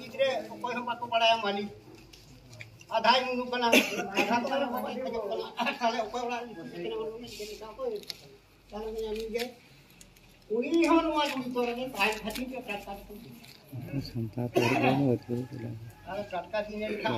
गिद्रे कोई हम बाको बड़ाया मालिक आधाई नुनु कना आधा तो ना बाबा इतना कना साले कोई बड़ा किने मन में के का कोई साले में आनी गए उनी हम वा दुई तोरे ने भाई खती के टटका संता तोड़ गए होत बोला अरे टटका दिने लिखा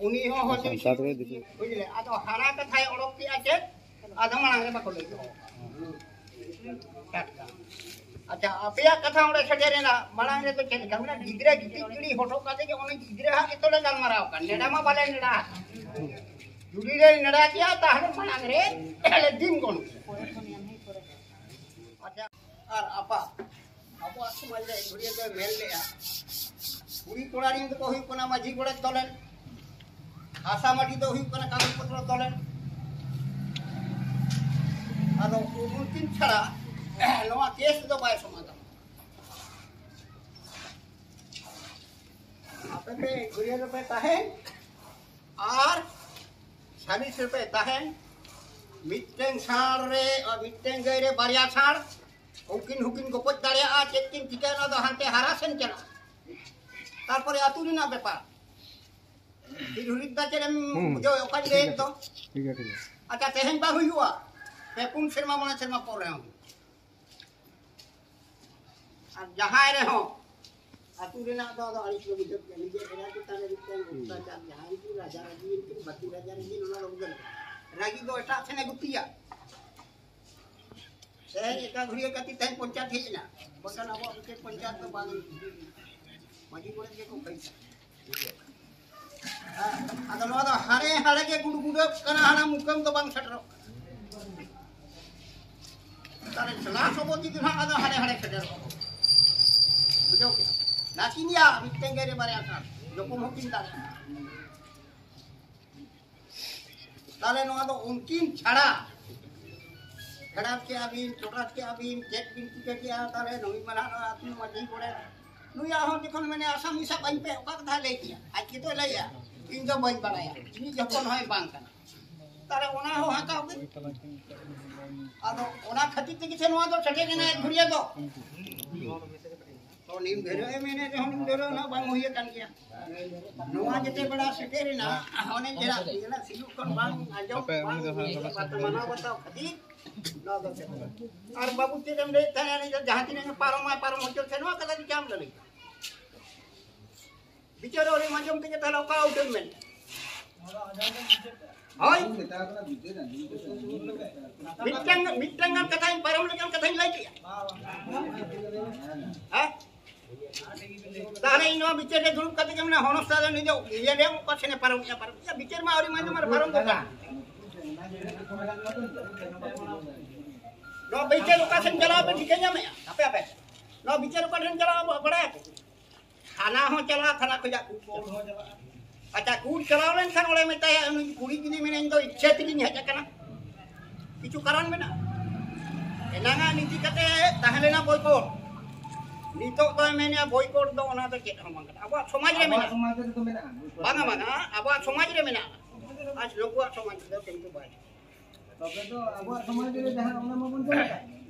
उनी हो संता तोड़ दिखे बुझले आ तो हारा कथाय ओडक के आछे आधा मांग रे बाको ले टटका अच्छा अपया कथा ओडे छडेरे ना मांग रे तो चल गमना गिद्रे गिटी होटो कादे के ओने गिद्रे हा के तोले गाल माराव का नेडा मा बाले नेडा जुडी रे नेडा किया ताहले मांग रे एले दिन कोन अच्छा और आपा समाज रे घुड़िया के मेल लेया कुड़ी कोड़ारी तो होई कोना माझी गोड़े तोले आशा माटी तो होई कोना कागज पत्र तोले आदो उनकिन छड़ा नवा केस दो बाय समाधान आपे पे 20 रुपए ताहे और 40 रुपए ताहे मिटें छाड़ रे और मिटें गए रे बारिया छाड़ हुकिन हुकिन गोपत दाड़िया चेकिन ठिकाना दो हांते हारासेन चला तारपरे आतुरी ना बेपार फिर हुलिदा चेरम जो ओका दे तो ठीक है अच्छा तेहन बा हुआ पे पुन शर्मा मना शर्मा पड़ रहे हूं और जहां रे हो आतुरी ना दो अड़ी को बिजो के निजे एरा के तारे रिटन उत्ता चार जहां की राजा राजी की 32 राजा राजी नोना लोगन रागी दो एटा छने गुतिया से एका घुड़िया कति तय पंचायत हे ना बकन अब के पंचायत तो बानी मजी गोड़े के को पैसा आदा नो दा हारे हारे के गुड गुड कना हाना मुकम तो बांग छटरो तारे चला सबोती दिना आदा हारे हारे छटरो बुझो के नाकिनिया मिटेंगे रे बारे आका लोको मुकिन ताले नो दा उनकिन छड़ा खराब के अभी छोटा के अभी जेट बिन के क्या तारे नवी मना आतु मजी गोड़े नुया हो देखन मैंने आसामी सब बन पे ओका कथा ले किया आज के तो लैया इन जो बन बनाया नी जपन होय बांग कना तारे ओना हो हाका हो आदो ओना खती ते किसे नो दो छटे ने घुरिया दो तो नीम घेरे मैंने जो हम घेरो ना बांग होय कान किया नोआ जते बड़ा सटेरे ना होने जरा ना सिलु कोन बांग आजो बात मना बताओ खती ना दो और बाबू ते जम रे थाने ने जहां तिने पारो हो चल नो कदा काम लले बिचारो रे मंजम के तला का उठन में होय मिटंग कथा पारो लेकिन कथा लाई किया हां ताने इनो बिचारे दुरुप कते के ना होनस्ता ने जो ये ले पछने पारो या बिचार मा और मंजम मार पारो का नो बिचार का सन चला पे ठीक है मैं आपे नो बिचार का सन चला बड़ा थाना हो चला थाना खजा अच्छा कूट चलाव लेन खान ओले में ताया कुड़ी गिनी में इन दो इच्छा तिलिन हजा कना किछु कारण में ना एनागा नीति कते ताहले ना बॉयकॉट नीतो तो मैंने बॉयकॉट दो ओना तो चेत हम अब समाज रे में समाज रे तो मेना बांगा बांगा अब समाज रे में ना आज लोगवा समाज दो केंतु बाय तबे तो अब समाज रे जहां ओना मबन तो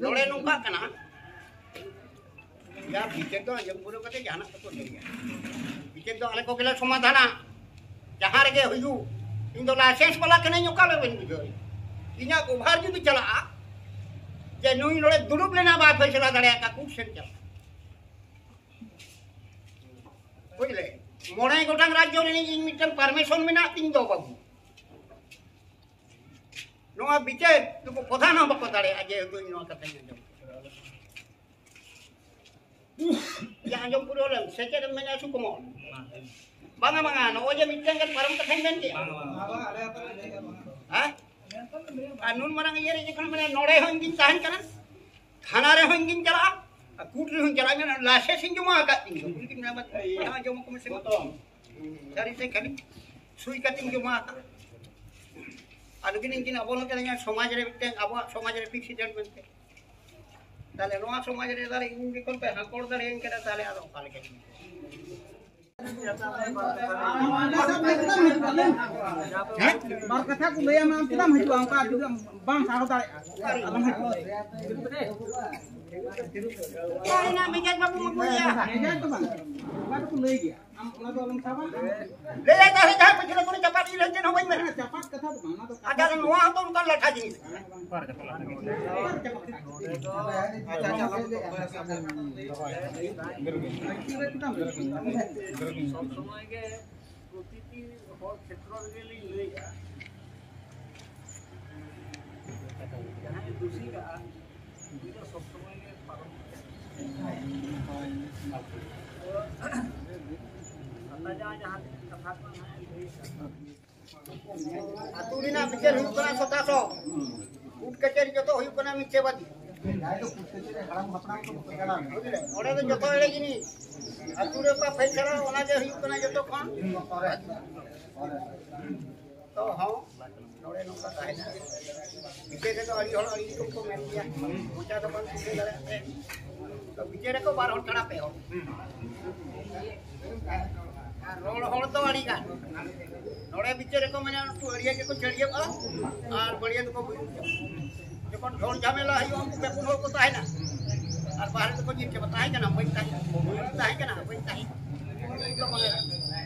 लोड़े नुका कना या बिचे तो जब पुरो कते जाना तो देरिया बिचे तो आले को केला समाधाना जहां रे हुयु इन दो लाइसेंस वाला कने नुका लेबेन बिजो इना को भार जुदी चला जे नुई लोड़े दुरुप लेना बात फैसला दड़या का कुछ से चला बुझले मोड़े गोटांग राज्य रे इन मिटन परमिशन में ना तीन दो बाबू नो बिचे तो प्रधान हो बको दड़े आजे तो नो कते या अंजम पुरो ले सेचे में ना सुकमो बांगा बांगा नो जे मिटन के परम कथे में के हां कानून मरंग ये रे जखन मैंने नोड़े होंगिन ताहन कना थाना रे होंगिन चला कूट रे होंगिन चला में लाशे सिंह जुमा का तीन लेकिन ना मत यहां जो मुकम से तो सारी से खाली सुई कटिंग जुमा का अलगिन इनकिन अबोन के समाज रे मिटन अब समाज रे प्रेसिडेंट बनते ताले नोआ समाज रे दारे इन बिकल पे हाकोड़ दारे इन केरा ताले आदो काल के बार कथा को लेया नाम किदाम हिजु अंका बांग सारो दारे आदम हिजु ना मेजाज बाबू मकुया मेजाज तो बांग Mana tu lagi ya? Mana tu alam sama? Lelai tahu dah penjela tu cepat ini lanjut nak main mana? Cepat kata tu mana tu? Ada nuah tu bukan latah jenis. Atu ni nak bicara hidup kena sotaso. Ud kecil joto hidup kena micewati. Orang tu joto lagi ni. Atu ni apa faisal orang je hidup kena joto kan? तो हाँ नौरे नौका का है ना बिचे के तो अड़ी को मैं दिया पूछा तो बंद से लड़ते तो बिचे को बार होल खड़ा पे हो रोड होल तो अड़ी का नौरे बिचे को मैंने तो अड़िया के को चढ़िए और बढ़िया तो को जो कौन ढोल झमेला है हम पे पुनो को तो है ना और बाहर तो कुछ के बताए कि ना पैसा है कि ना पैसा है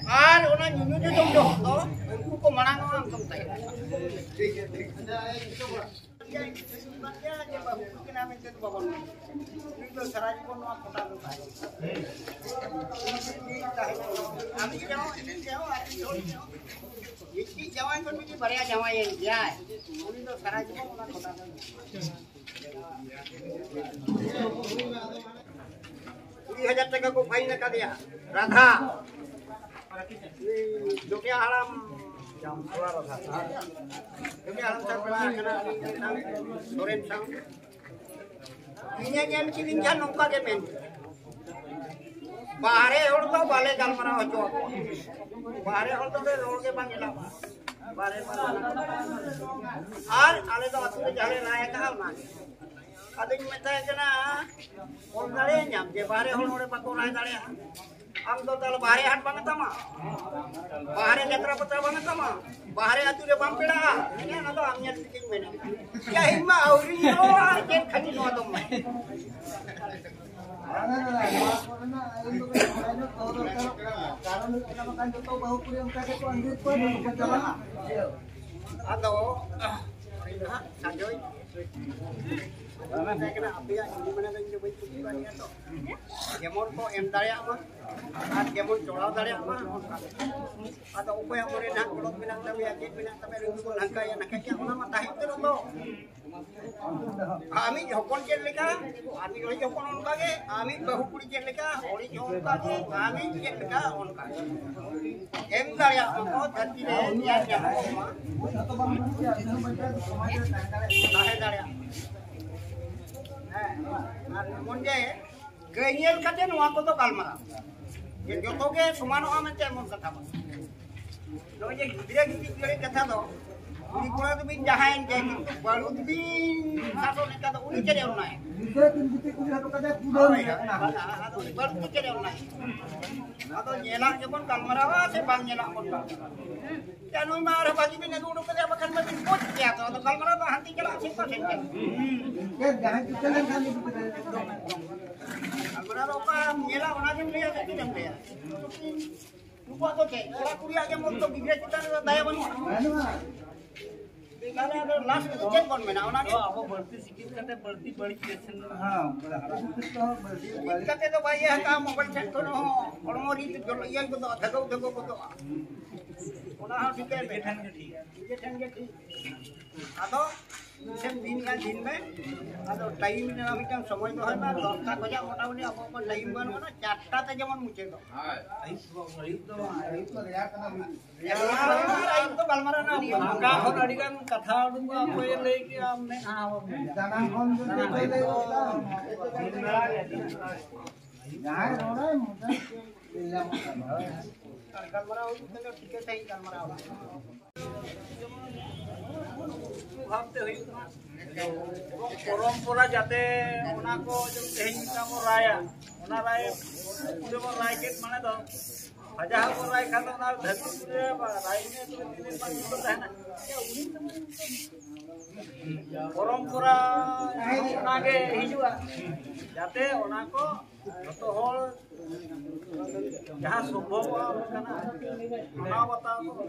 और उन्हें न्यू न्यू तुम जो तो उनको को मना ना हम तुम तय ठीक है ये बाबू के नाम से तो बाबू ये तो सराज को ना कोटा होता है हम ये जाओ ये की जवान को भी बढ़िया जवान ये दिया है उन्हीं तो सराज को ना कोटा $20,000 टका को फाइन लगा दिया राधा जो क्या आराम सरकार कना Soren sang ini mesti linjan nongka ke men bahare hor to bale galmara hojo bahare hor to rol ke bangela bahare ar ale to atu jale naik ka na ading meta kena hor dale nyam je bahare hor ore pako naik dale am to tal bahare hat banget sama bahare jatra patra banget sama bahare atu de bampeda ini na to amnya bikin men ya himma auri no jen khati no to me ado sanjoy saya kena api ya ini mana dan coba itu ni atau kemon ko em daya mah at kemon cola daya mah atau upo yang boleh nak kalau pinang tapi ya pinang tapi rindu langka ya nak kaya mana mah tahi tu lo ami jokon jen leka ami ori jokon on kage ami bahu kuri jen leka ori jokon kage ami jen leka on kage em daya mah jati re ya ya mah tahe daya मुझे गैनियल कते नवा को तो गालमारा ये जोतो के समान हो में मन कथा बस नो ये गिरे गिरे कथा दो उनी कोना तो बिन जहां के बालू दिन सासो ने का तो उनी चले उना है गिरे दिन बिते कुछ तो कदे पूरा नहीं ना तो बालू चले उना है तो नेला के मन गालमारा से बांग नेला मन का क्या नो मार बाकी में नदू उड़ के बखन में कुछ किया तो गालमारा तो हंती चला सिंपल है के जहां चले खाली गालमारा रो का नेला बना के ले आते जम गया lupa to ke ora kuliah ke mon to gigre kita daya banu बेगाले अगर लास्ट में चेक कौन में ना होना नहीं आपको बढ़ती सिकित करते बढ़ती बड़ी टेंशन हां बढ़ती करते तो भाई ये काम मोबाइल चेक करो और मोरी तो ये को तो धगो को तो ओना हां ठीक है बैठन के ठीक आदो सेम दिन का दिन में आदो टाइम ने मिटन समय तो है ना 10टा बजे मोटामोटी आपको टाइम बनो ना 4टा ते जेमन मुचे तो हां आई तो रेया करना आई तो बालमारा ना का होन अडिगान कथा उडुन को आपको ये ले कि हमने हां दाना कोन जो ले यार रोड़ा मुझे गालमारा हो तो ठीक है सही गालमारा हो भावते हुई परंपरा जाते उना को जो तेहन का मो राया उना राय पूरे मो राय के माने दो ᱡᱟᱦᱟᱸ ᱵᱚᱱ ᱨᱟᱭ ᱠᱷᱟᱱ ᱚᱱᱟ ᱫᱷᱟᱹᱨᱛᱤ ᱨᱮ ᱨᱟᱭ ᱢᱮ ᱛᱚᱵᱮ ᱛᱤᱱᱟᱹᱜ ᱵᱟᱝ ᱠᱚ ᱛᱟᱦᱮᱱᱟ ᱯᱚᱨᱚᱢᱯᱚᱨᱟ ᱚᱱᱟᱜᱮ ᱦᱤᱡᱩᱜᱼᱟ ᱡᱟᱛᱮ ᱚᱱᱟ ᱠᱚ ᱡᱚᱛᱚ ᱦᱚᱲ ᱡᱟᱦᱟᱸ ᱥᱚᱢᱵᱷᱚᱵᱚᱜᱼᱟ ᱚᱱᱠᱟᱱᱟᱜ ᱢᱟᱱᱟᱣ ᱵᱟᱛᱟᱣ ᱠᱚ